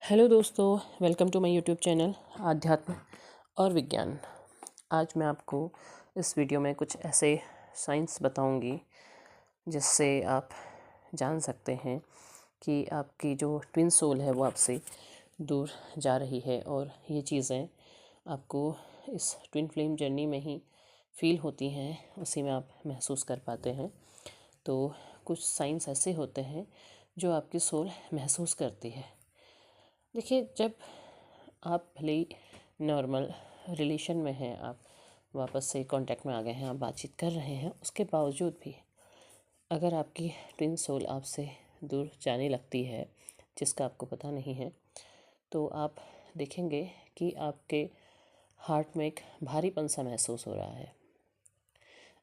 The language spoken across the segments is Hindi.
हेलो दोस्तों, welcome to my YouTube channel आध्यात्म और विज्ञान। आज मैं आपको इस वीडियो में कुछ ऐसे साइंस बताऊंगी जिससे आप जान सकते हैं कि आपकी जो ट्विन सोल है वो आपसे दूर जा रही है, और ये चीज़ें आपको इस ट्विन फ्लेम जर्नी में ही फील होती हैं, उसी में आप महसूस कर पाते हैं। तो कुछ साइंस ऐसे होते हैं जो आपकी सोल महसूस करती है। देखिए, जब आप भले ही नॉर्मल रिलेशन में हैं, आप वापस से कांटेक्ट में आ गए हैं, आप बातचीत कर रहे हैं, उसके बावजूद भी अगर आपकी ट्विन सोल आपसे दूर जाने लगती है जिसका आपको पता नहीं है, तो आप देखेंगे कि आपके हार्ट में एक भारीपन सा महसूस हो रहा है।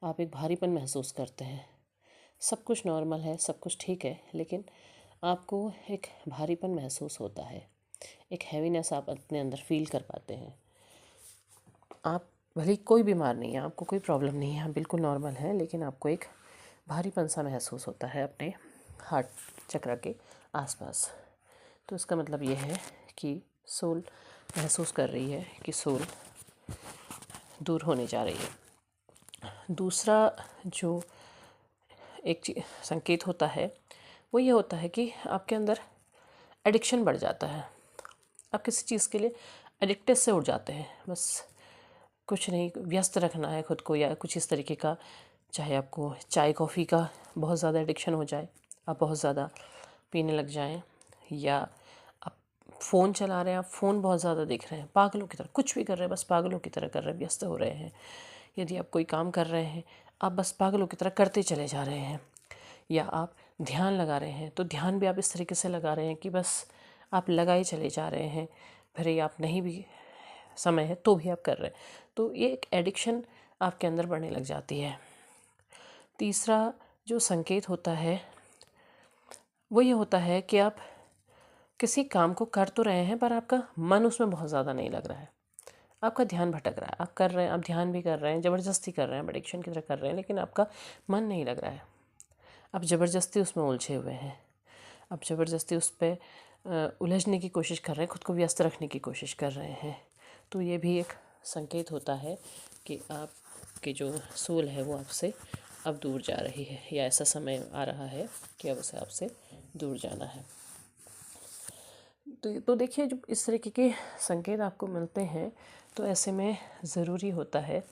आप एक भारीपन महसूस करते हैं। सब कुछ नॉर्मल है, सब कुछ ठीक है, लेकिन आपको एक भारीपन महसूस होता है, एक हैवीनेस आप अपने अंदर फील कर पाते हैं। आप भले ही कोई बीमार नहीं है, आपको कोई प्रॉब्लम नहीं है, आप बिल्कुल नॉर्मल हैं, लेकिन आपको एक भारीपन सा महसूस होता है अपने हार्ट चक्र के आसपास। तो इसका मतलब ये है कि सोल महसूस कर रही है कि सोल दूर होने जा रही है। दूसरा जो एक संकेत होता है वो ये होता है कि आपके अंदर एडिक्शन बढ़ जाता है। आप किसी चीज़ के लिए एडिक्टेड से उठ जाते हैं। बस कुछ नहीं, व्यस्त रखना है खुद को, या कुछ इस तरीके का, चाहे आपको चाय कॉफ़ी का बहुत ज़्यादा एडिक्शन हो जाए, आप बहुत ज़्यादा पीने लग जाएं, या आप फ़ोन चला रहे हैं, आप फ़ोन बहुत ज़्यादा देख रहे हैं, पागलों की तरह कुछ भी कर रहे हैं, बस पागलों की तरह कर रहे हैं, व्यस्त हो रहे हैं। यदि आप कोई काम कर रहे हैं, आप बस पागलों की तरह करते चले जा रहे हैं। या आप ध्यान लगा रहे हैं, तो ध्यान भी आप इस तरीके से लगा रहे हैं कि बस आप लगाए चले जा रहे हैं, भले आप नहीं भी समय है तो भी आप कर रहे हैं। तो ये एक एडिक्शन आपके अंदर बढ़ने लग जाती है। तीसरा जो संकेत होता है वो ये होता है कि आप किसी काम को कर तो रहे हैं, पर आपका मन उसमें बहुत ज़्यादा नहीं लग रहा है, आपका ध्यान भटक रहा है। आप कर रहे हैं, आप ध्यान भी कर रहे हैं, ज़बरदस्ती कर रहे हैं, एडिक्शन की तरह कर रहे हैं, लेकिन आपका मन नहीं लग रहा है। आप ज़बरदस्ती उसमें उलझे हुए हैं, आप ज़बरदस्ती उस पर उलझने की कोशिश कर रहे हैं, खुद को व्यस्त रखने की कोशिश कर रहे हैं। तो ये भी एक संकेत होता है कि आपकी जो सोल है वो आपसे अब दूर जा रही है, या ऐसा समय आ रहा है कि अब उसे आपसे दूर जाना है। तो देखिए, जब इस तरीके के संकेत आपको मिलते हैं, तो ऐसे में ज़रूरी होता है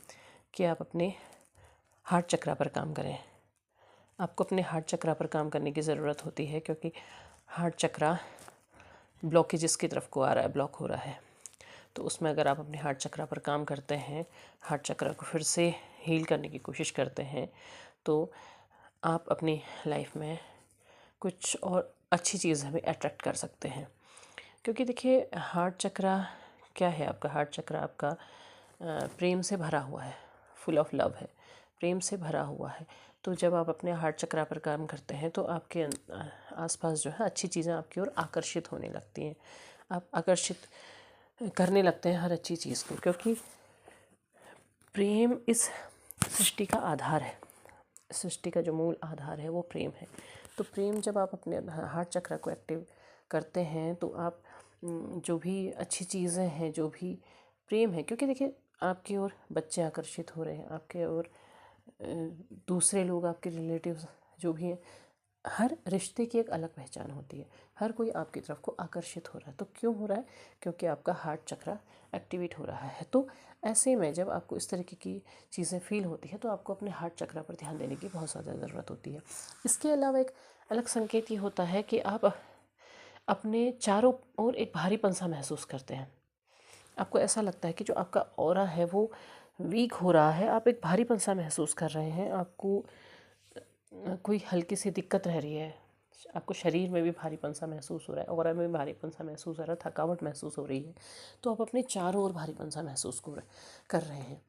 कि आप अपने हार्ट चक्र पर काम करें। आपको अपने हार्ट चक्र पर काम करने की ज़रूरत होती है, क्योंकि हार्ट चक्र ब्लॉकेजेस की तरफ को आ रहा है, ब्लॉक हो रहा है। तो उसमें अगर आप अपने हार्ट चक्र पर काम करते हैं, हार्ट चक्र को फिर से हील करने की कोशिश करते हैं, तो आप अपनी लाइफ में कुछ और अच्छी चीज़ हमें अट्रैक्ट कर सकते हैं। क्योंकि देखिए, हार्ट चक्र क्या है, आपका हार्ट चक्र आपका प्रेम से भरा हुआ है, फुल ऑफ लव है, प्रेम से भरा हुआ है। तो जब आप अपने हार्ट चक्र पर काम करते हैं, तो आपके आसपास जो है अच्छी चीज़ें आपकी ओर आकर्षित होने लगती हैं। आप आकर्षित करने लगते हैं हर अच्छी चीज़ को, क्योंकि प्रेम इस सृष्टि का आधार है। सृष्टि का जो मूल आधार है वो प्रेम है। तो प्रेम जब आप अपने हार्ट चक्र को एक्टिव करते हैं, तो आप जो भी अच्छी चीज़ें हैं, जो भी प्रेम है, क्योंकि देखिए, आपकी ओर बच्चे आकर्षित हो रहे हैं, आपके ओर दूसरे लोग, आपके रिलेटिव्स जो भी हैं, हर रिश्ते की एक अलग पहचान होती है। हर कोई आपकी तरफ को आकर्षित हो रहा है। तो क्यों हो रहा है? क्योंकि आपका हार्ट चक्र एक्टिवेट हो रहा है। तो ऐसे में जब आपको इस तरीके की चीज़ें फील होती है, तो आपको अपने हार्ट चक्र पर ध्यान देने की बहुत ज़्यादा ज़रूरत होती है। इसके अलावा एक अलग संकेत ये होता है कि आप अपने चारों ओर एक भारीपन सा महसूस करते हैं। आपको ऐसा लगता है कि जो आपका ऑरा है वो वीक हो रहा है, आप एक भारीपन सा महसूस कर रहे हैं, आपको कोई हल्की सी दिक्कत रह रही है, आपको शरीर में भी भारीपन सा महसूस हो रहा है, ऑरा में भी भारीपन सा महसूस हो रहा है, थकावट महसूस हो रही है, तो आप अपने चारों ओर भारीपन सा महसूस कर रहे हैं।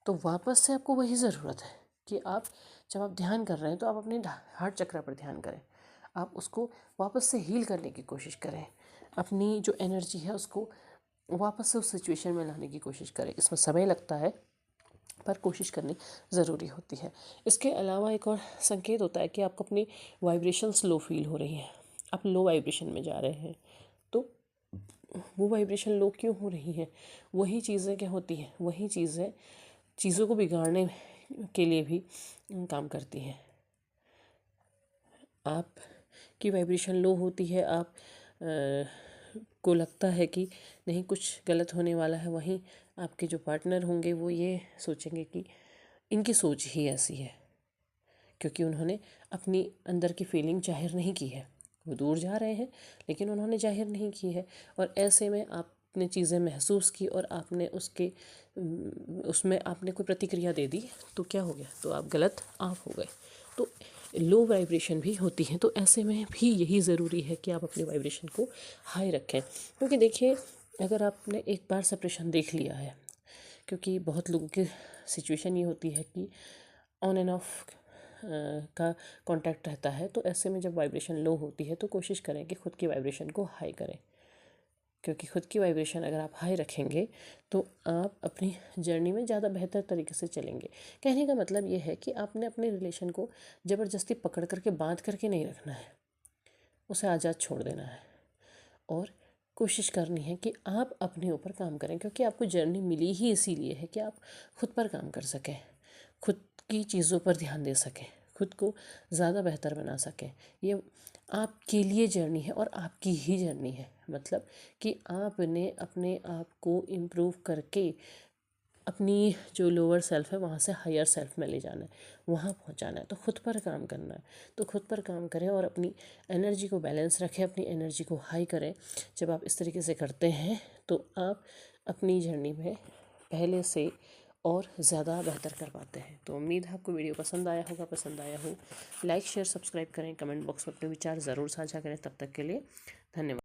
तो वापस से आपको वही ज़रूरत है कि आप जब आप ध्यान कर रहे हैं, तो आप अपने हार्ट चक्र पर ध्यान करें, आप उसको वापस से हील करने की कोशिश करें, अपनी जो एनर्जी है उसको वापस से उस सिचुएशन में लाने की कोशिश करें। इसमें समय लगता है, पर कोशिश करनी ज़रूरी होती है। इसके अलावा एक और संकेत होता है कि आपको अपनी वाइब्रेशंस लो फील हो रही हैं, आप लो वाइब्रेशन में जा रहे हैं। तो वो वाइब्रेशन लो क्यों हो रही है, वही चीज़ें क्या होती हैं, वही चीज़ें चीज़ों को बिगाड़ने के लिए भी काम करती हैं। आप की वाइब्रेशन लो होती है, आप को लगता है कि नहीं कुछ गलत होने वाला है, वहीं आपके जो पार्टनर होंगे वो ये सोचेंगे कि इनकी सोच ही ऐसी है, क्योंकि उन्होंने अपनी अंदर की फीलिंग जाहिर नहीं की है। वो दूर जा रहे हैं लेकिन उन्होंने जाहिर नहीं की है, और ऐसे में आपने चीज़ें महसूस की और आपने उसमें आपने कोई प्रतिक्रिया दे दी, तो क्या हो गया, तो आप गलत आप हो गए। तो लो वाइब्रेशन भी होती है, तो ऐसे में भी यही ज़रूरी है कि आप अपनी वाइब्रेशन को हाई रखें। क्योंकि देखिए, अगर आपने एक बार सेपरेशन देख लिया है, क्योंकि बहुत लोगों की सिचुएशन ये होती है कि ऑन एंड ऑफ का कांटेक्ट रहता है, तो ऐसे में जब वाइब्रेशन लो होती है तो कोशिश करें कि खुद की वाइब्रेशन को हाई करें, क्योंकि खुद की वाइब्रेशन अगर आप हाई रखेंगे तो आप अपनी जर्नी में ज़्यादा बेहतर तरीके से चलेंगे। कहने का मतलब ये है कि आपने अपने रिलेशन को ज़बरदस्ती पकड़ करके बांध करके नहीं रखना है, उसे आज़ाद छोड़ देना है, और कोशिश करनी है कि आप अपने ऊपर काम करें, क्योंकि आपको जर्नी मिली ही इसीलिए है कि आप खुद पर काम कर सकें, खुद की चीज़ों पर ध्यान दे सकें, खुद को ज़्यादा बेहतर बना सकें। ये आपके लिए जर्नी है और आपकी ही जर्नी है, मतलब कि आपने अपने आप को इम्प्रूव करके अपनी जो लोअर सेल्फ है वहाँ से हायर सेल्फ में ले जाना है, वहाँ पहुँचाना है, तो खुद पर काम करना है। तो खुद पर काम करें और अपनी एनर्जी को बैलेंस रखें, अपनी एनर्जी को हाई करें। जब आप इस तरीके से करते हैं तो आप अपनी जर्नी में पहले से और ज़्यादा बेहतर कर पाते हैं। तो उम्मीद है आपको वीडियो पसंद आया होगा। पसंद आया हो लाइक शेयर सब्सक्राइब करें, कमेंट बॉक्स में अपने विचार ज़रूर साझा करें। तब तक के लिए धन्यवाद।